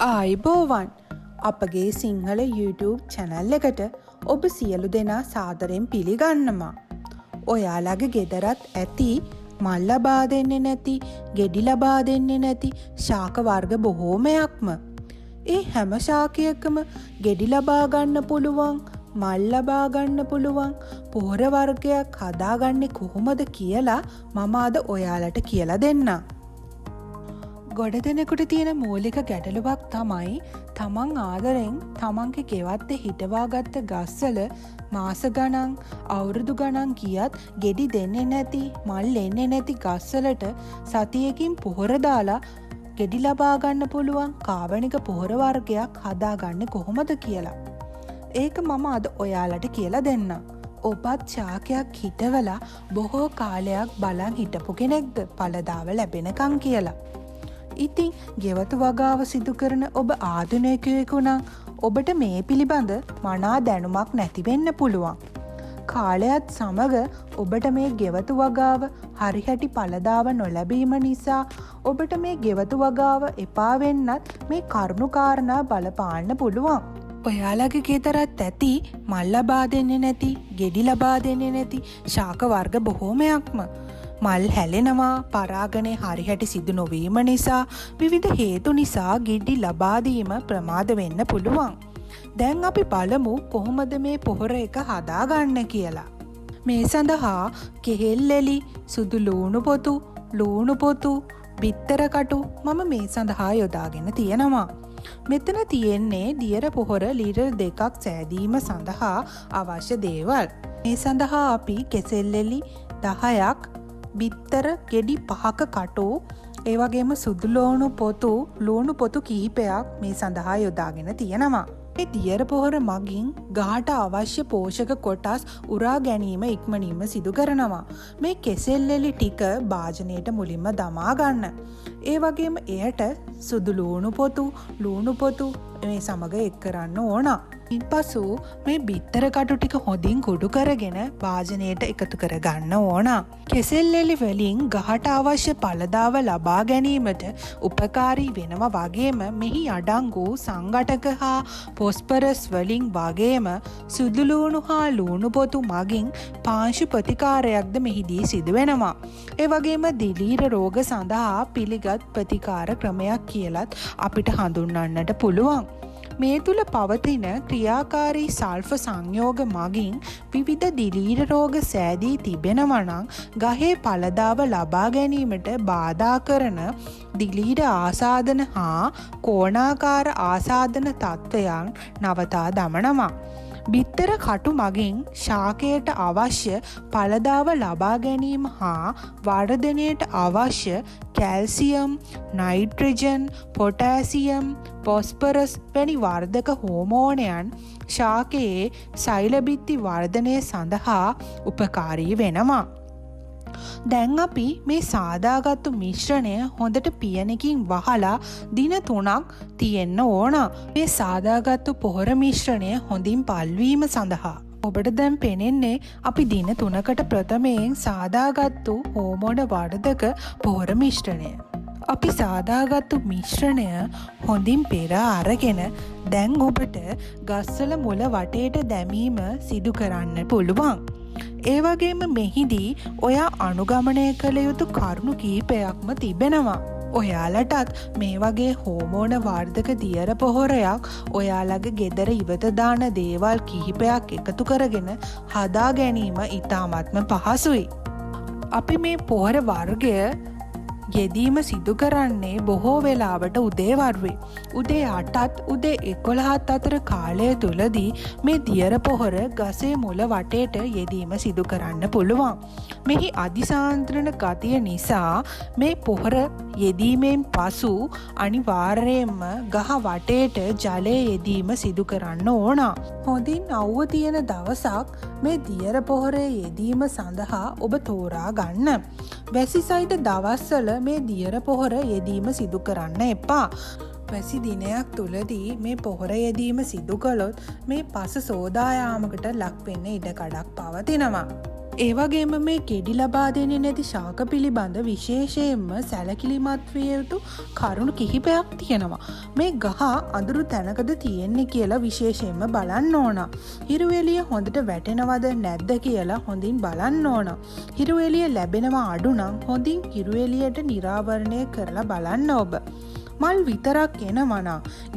ආයිබෝවන් අපගේ Sinhala YouTube channel එකට ඔබ සියලු දෙනා සාදරයෙන් පිළිගන්නවා. ඔයාලගේ ගෙදරත් ඇති මල් ලබා දෙන්නේ නැති, ගෙඩි ලබා දෙන්නේ නැති ශාක වර්ග බොහෝමයක්ම. ඒ හැම ශාකයකම ගෙඩි ලබා ගන්න පුළුවන්, මල් ලබා ගන්න පුළුවන් පොහොර වර්ගයක් හදාගන්නේ කොහොමද කියලා මම අද ඔයාලට කියලා දෙන්නම්. ගොඩ දෙනෙකුට තියෙන මූලික ගැටලුවක් තමයි තමන් ආදරෙන් තමන්ගේ ගෙවත්තේ හිටවාගත්ත ගස්වල මාස ගණන් අවුරුදු ගණන් ගියත් ගෙඩි දෙන්නේ නැති, මල් එන්නේ නැති ගස්වලට සතියකින් පොහොර දාලා ගෙඩි ලබා ගන්න පුළුවන් කාබනික පොහොර වර්ගයක් හදාගන්නේ කොහොමද කියලා. ඒක මම අද ඔයාලට කියලා දෙන්නම්. ඔබත් ශාකයක් හිටවලා බොහෝ කාලයක් බලන් හිටපු කෙනෙක්ද පළදාව ලැබෙනකන් කියලා. ඉතින් ගෙවතු වගාව සිදු කරන ඔබ ආධුනිකයෙකු නම් ඔබට මේ පිළිබඳ මනා දැනුමක් නැති වෙන්න පුළුවන්. කාලයත් සමග ඔබට මේ ගෙවතු වගාව හරිහැටි පළදාව නොලැබීම නිසා ඔබට මේ ගෙවතු වගාව එපා වෙන්නත් මේ කරුණු කාරණා බලපාන්න පුළුවන්. ඔයාලගේ ගෙදරත් ඇති මල් ලබා දෙන්නේ නැති, ගෙඩි ලබා දෙන්නේ නැති ශාක වර්ග බොහෝමයක්ම. මල් හැලෙනවා, පරාගණය හරිහැටි සිදු නොවීම නිසා, විවිධ හේතු නිසා ගෙඩි ලබා දීම ප්‍රමාද වෙන්න පුළුවන්. දැන් අපි බලමු කොහොමද මේ පොහොර එක හදාගන්න කියලා. මේ සඳහා කෙහෙල් එලි, සුදු ලූණු පොතු, බිත්තර කටු මම මේ සඳහා යොදාගෙන තියෙනවා. මෙතන තියෙන්නේ දියර පොහොර ලීටර් 2ක් සෑදීම සඳහා අවශ්‍ය දේවල්. මේ සඳහා අපි කෙසෙල් එලි 10ක්, බිත්තර ගෙඩි 5ක කටු, ඒ වගේම සුදු ලූණු පොතු කිහිපයක් මේ සඳහා යොදාගෙන තියෙනවා. මේ දියර පොහොර මගින් ගහට අවශ්‍ය පෝෂක කොටස් උරා ගැනීම ඉක්මනින්ම සිදු කරනවා. මේ කෙසෙල් එලි ටික භාජනයට මුලින්ම දමා ගන්න. ඒ වගේම එයට සුදු ලූණු පොතු මේ සමග එක් කරන්න ඕන. ඉන්පසු මේ බිත්තර කටු ටික හොඳින් කුඩු කරගෙන භාජනයට එකතු කර ගන්න ඕන. කෙසෙල් එලි වලින් ගහට අවශ්‍ය පළදාව ලබා ගැනීමට උපකාරී වෙනවා වගේම මෙහි අඩංගු සංඝටක හා ෆොස්ෆරස් වලින් වගේම සුදු ලූණු හා ලූණු පොතු මගින් පාංශු ප්‍රතිකාරයක්ද මෙහිදී සිදු වෙනවා. ඒ වගේම දිලීර රෝග සඳහා පිළිගත් ප්‍රතිකාර ක්‍රමයක් කියලත් අපිට හඳුන්වන්නට පුළුවන්. මේ තුල පවතින ක්‍රියාකාරී සල්ෆර් සංයෝග මගින් විවිධ දිලීර රෝග සෑදී තිබෙනවා නම් ගහේ පළදාව ලබා ගැනීමට බාධා කරන දිලීර ආසාදන හා කෝණාකාර ආසාදන තත්ත්වයන් නවතා දමනවා. බිත්තර කටු මගින් ශාකයට අවශ්‍ය පළදාව ලබා ගැනීම හා වර්ධනයට අවශ්‍ය කැල්සියම්, නයිට්‍රජන්, පොටෑසියම්, ෆොස්ෆරස් වැනි වර්ධක හෝමෝනයන් ශාකයේ සෛලබිත්ති වර්ධනය සඳහා උපකාරී වෙනවා. දැන් අපි මේ සාදාගත්තු මිශ්‍රණය හොඳට පියනකින් වහලා දින 3ක් තියෙන්න ඕන. මේ සාදාගත්තු පොහොර මිශ්‍රණය හොඳින් පල්වීම සඳහා. ඔබට දැන් පෙනෙන්නේ අපි දින 3කට ප්‍රථමයෙන් සාදාගත්තු හෝමෝන වර්ධක පොහොර මිශ්‍රණය. අපි සාදාගත්තු මිශ්‍රණය හොඳින් පෙර අරගෙන දැන් ඔබට ගස්වල මුල වටේට දැමීම සිදු කරන්න පුළුවන්. ඒ වගේම මෙහිදී ඔයා අනුගමනය කළ යුතු කරුණු කිහිපයක්ම තිබෙනවා. ඔයාලටත් මේ වගේ හෝමෝන වර්ධක දියර පොහොරයක් ඔයාලගේ ගෙදර ඉවත දාන දේවල් කිහිපයක් එකතු කරගෙන හදා ගැනීම ඉතාමත්ම පහසුයි. අපි මේ පොහොර වර්ගය යෙදීම සිදු කරන්නේ බොහෝ වෙලාවට උදේවරුේ. උදේ 8ත් උදේ 11ත් අතර කාලය තුලදී මේ දියර පොහොර ගසේ මුල වටේට යෙදීම සිදු කරන්න පුළුවන්. මෙහි අධිසාන්ද්‍රණ ගතිය නිසා මේ පොහොර යෙදීමෙන් පසු අනිවාර්යයෙන්ම ගහ වටේට ජලය යෙදීම සිදු කරන්න ඕන. හොඳින් අවුව තියෙන දවසක් මේ දියර පොහොරේ යෙදීම සඳහා ඔබ තෝරා ගන්න. වැසි සහිත දවස්වල මේ දියර පොහොර යෙදීම සිදු කරන්න එපා. වැසි දිනයක් තුලදී මේ පොහොර යෙදීම සිදු කළොත් මේ පස සෝදායාමකට ලක් වෙන්න ඉඩ කඩක් පවතිනවා. ඒවගේම මේ ගෙඩි ලබා දෙන්නේ නැති ශාක පිළිබඳ විශේෂයෙන්ම සැලකිලිමත් විය යුතු කරුණු කිහිපයක් තියෙනවා. මේ ගහ අඳුරු තැනකද තියෙන්නේ කියලා විශේෂයෙන්ම බලන්න ඕන. හිරු එළිය හොඳට වැටෙනවද නැද්ද කියලා හොඳින් බලන්න ඕන. හිරු එළිය ලැබෙනවා අඩු නම් හොඳින් හිරු එළියට නිරාවරණය කරලා බලන්න ඔබ. මල් විතරක් එනවනම්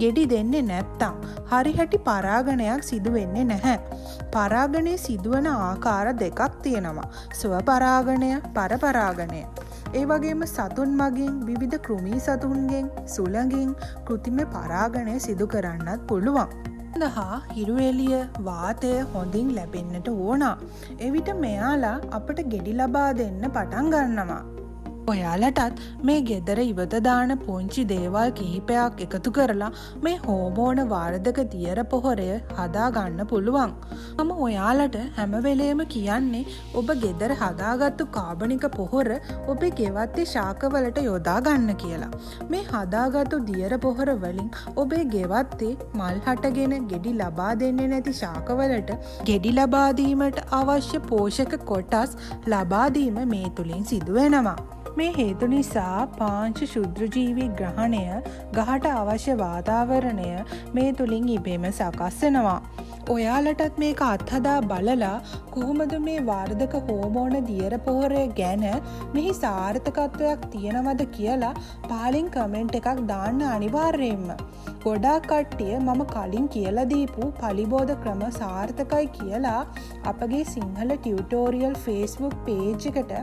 ගෙඩි දෙන්නේ නැත්තම් හරිහැටි පරාගණයක් සිදු වෙන්නේ නැහැ. පරාගණය සිදුවන ආකාර දෙකක් තියෙනවා. ස්ව පරාගණය, පර පරාගණය. ඒ වගේම සතුන් මගින් විවිධ කෘමී සතුන්ගෙන් සුළඟින් කෘත්‍රිම පරාගණය සිදු කරන්නත් පුළුවන්. සඳහා හිරු එළිය වාතය හොඳින් ලැබෙන්නට ඕන. එවිට මෙයාලා අපට ගෙඩි ලබා දෙන්න පටන් ගන්නවා. ඔයාලටත් මේ ගෙදර ඉවත දාන පුංචි දේවල් කිහිපයක් එකතු කරලා මේ හෝමෝන වර්ධක දියර පොහොරය හදා ගන්න පුළුවන්. මම ඔයාලට හැම වෙලේම කියන්නේ ඔබ ගෙදර හදාගත්තු කාබනික පොහොර ඔබේ ගෙවත්තේ ශාකවලට යොදා ගන්න කියලා. මේ හදාගත්තු දියර පොහොර වලින් ඔබේ ගෙවත්තේ මල් හටගෙන ගෙඩි ලබා දෙන්නේ නැති ශාකවලට ගෙඩි ලබා දීමට අවශ්‍ය පෝෂක කොටස් ලබා දීම මේ තුලින් සිදු වෙනවා. මේ හේතු නිසා පාංච ශුද්‍රජීවී ග්‍රහණය ගහට අවශ්‍ය වාතාවරණය මේ තුලින් ඉබේම සකස් වෙනවා. ඔයාලටත් මේක අත්හදා බලලා කොහොමද මේ වර්ධක හෝමෝන දියර පොහොරය ගැන මෙහි සාර්ථකත්වයක් තියෙනවද කියලා පහලින් කමෙන්ට් එකක් දාන්න අනිවාර්යයෙන්ම. ගොඩාක් කට්ටිය මම කලින් කියලා දීපු පලිබෝධ ක්‍රම සාර්ථකයි කියලා අපගේ සිංහල ටියුටෝරියල් Facebook page එකට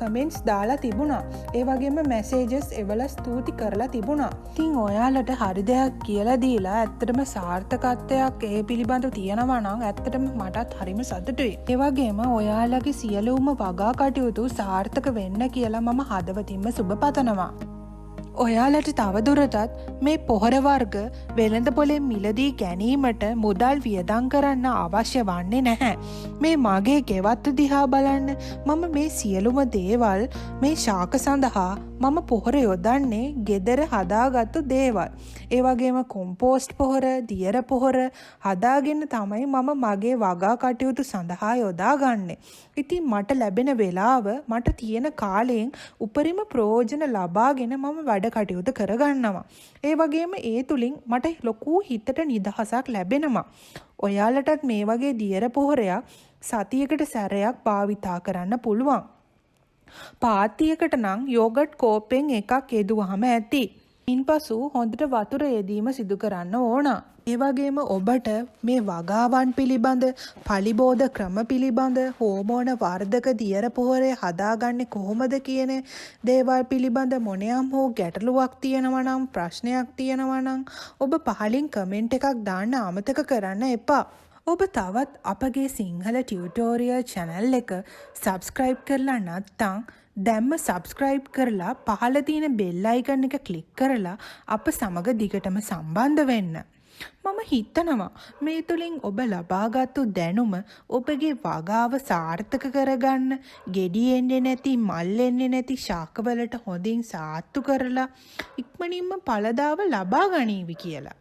කමෙන්ට්ස් දාලා තිබුණා. ඒ වගේම මැසේජස් එවලා ස්තුති කරලා තිබුණා. ඉතින් ඔයාලට හරි දෙයක් කියලා දීලා ඇත්තටම සාර්ථකත්වයක් ඒ පිළිබඳව තියෙනවා නම් ඇත්තටම මටත් හරිම සතුටුයි. ඒ වගේම ඔයාලගේ සියලුම වගා කටයුතු සාර්ථක වෙන්න කියලා මම හදවතින්ම සුබ පතනවා. ඔයාලට තවදුරටත් මේ පොහොර වර්ග වෙළඳ පොලෙන් මිලදී ගැනීමට මුදල් වියදම් කරන්න අවශ්‍ය වන්නේ නැහැ. මේ මගේ ගෙවත්ත දිහා බලන්න. මම මේ සියලුම දේවල් මේ ශාක සඳහා මම පොහොර යොදන්නේ ගෙදර හදාගත්තු දේවල්. ඒ වගේම කොම්පෝස්ට් පොහොර, දියර පොහොර හදාගෙන තමයි මම මගේ වගා කටයුතු සඳහා යොදාගන්නේ. ඉතින් මට ලැබෙන වෙලාව මට තියෙන කාලයෙන් උපරිම ප්‍රයෝජන ලබාගෙන මම වැඩ කටයුතු කරගන්නවා. ඒ වගේම ඒ තුලින් මට ලොකු හිතට නිදහසක් ලැබෙනවා. ඔයාලටත් මේ වගේ දියර පොහොරයක් සතියකට සැරයක් භාවිතා කරන්න පුළුවන්. පාත්තියකට නම් යෝගට් කෝප්පෙන් එකක් යෙදුවහම ඇති. ඉන්පසු හොඳට වතුර යෙදීම සිදු කරන්න ඕන. ඒ වගේම ඔබට මේ වගාවන් පිළිබඳ, පලිබෝධ ක්‍රම පිළිබඳ, හෝමෝන වර්ධක දියර පොහොරය හදාගන්නේ කොහොමද කියන දේවල් පිළිබඳ මොනියම් හෝ ගැටලුවක් තියෙනවා නම්, ප්‍රශ්නයක් තියෙනවා නම් ඔබ පහලින් කමෙන්ට් එකක් දාන්න අමතක කරන්න එපා. ඔබ තවත් අපගේ සිංහල ටියුටෝරියල් channel එක subscribe කරලා නැත්නම් දැම්ම subscribe කරලා පහළ තියෙන bell icon එක click කරලා අප සමග දිගටම සම්බන්ධ වෙන්න. මම හිතනවා මේ තුලින් ඔබ ලබාගත්තු දැනුම ඔබගේ වගාව සාර්ථක කරගන්න, ගෙඩි එන්නේ නැති, මල් එන්නේ නැති ශාකවලට හොඳින් සාත්තු කරලා ඉක්මනින්ම පළදාව ලබා ගනීවි කියලා.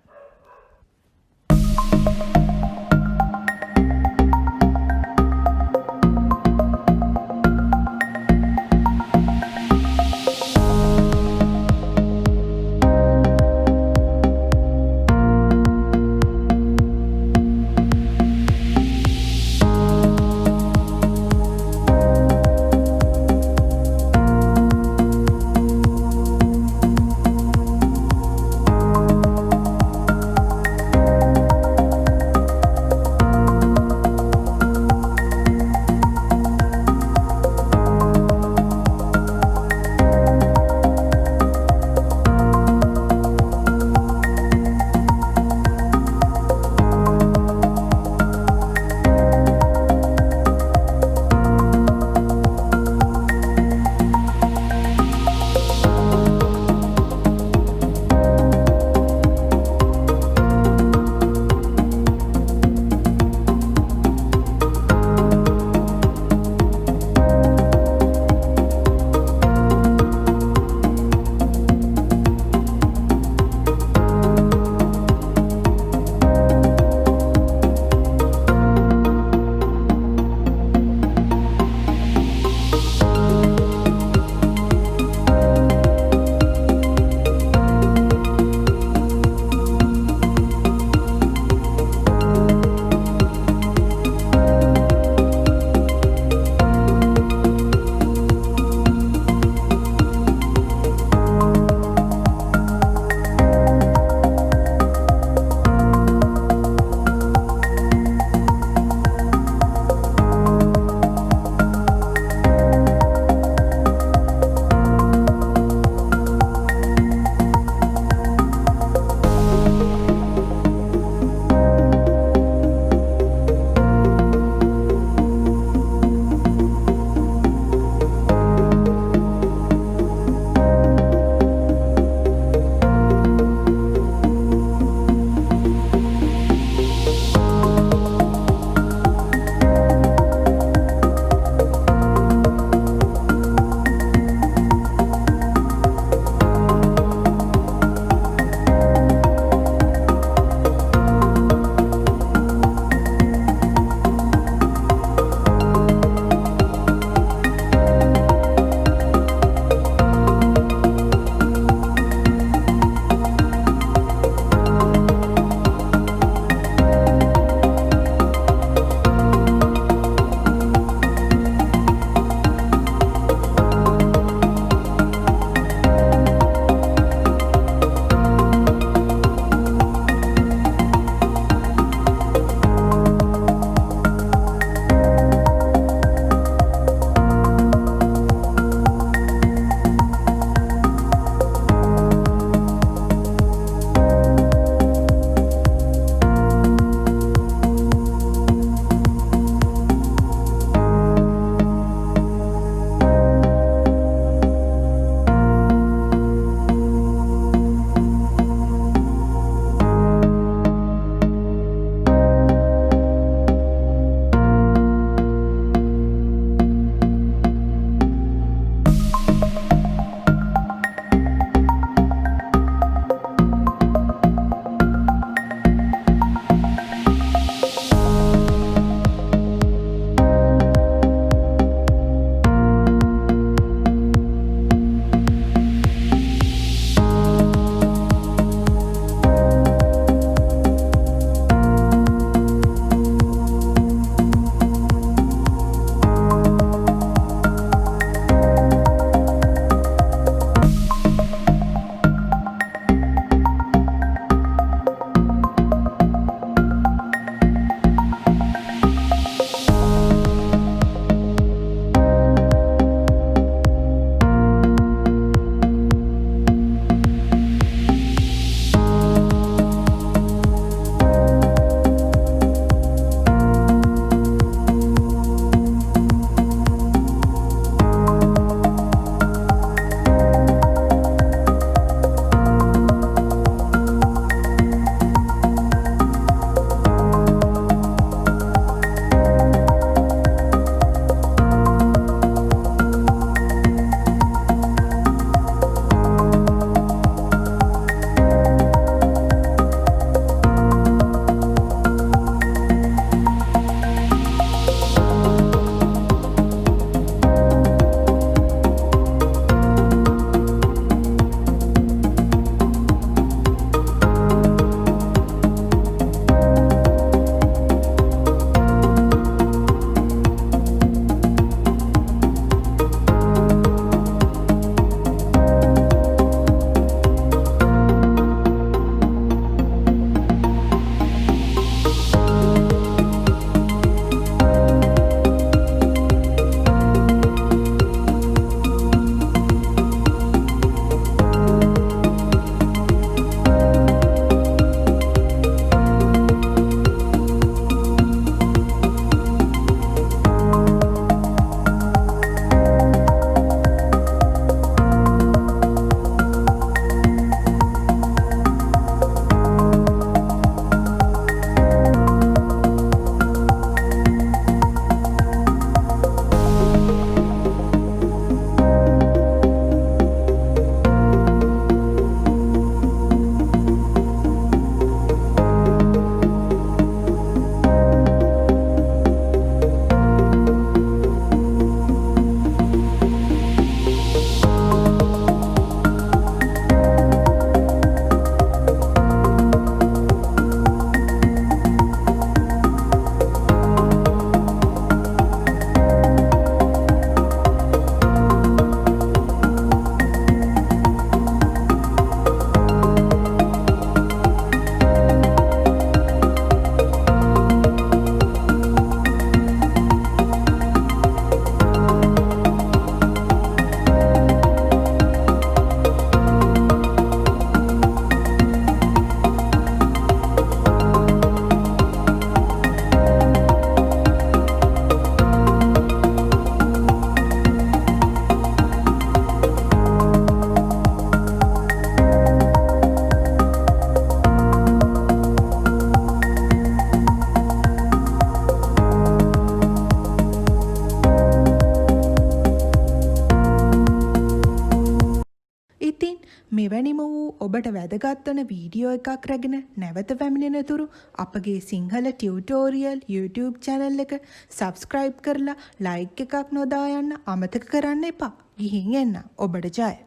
මෙවැනිම වූ ඔබට වැදගත් වන වීඩියෝ එකක් රැගෙන නැවත පැමිණෙනතුරු අපගේ සිංහල ටියුටෝරියල් YouTube channel එක subscribe කරලා like එකක් නොදා යන්න අමතක කරන්න එපා. ගිහින් එන්න. ඔබට ජය.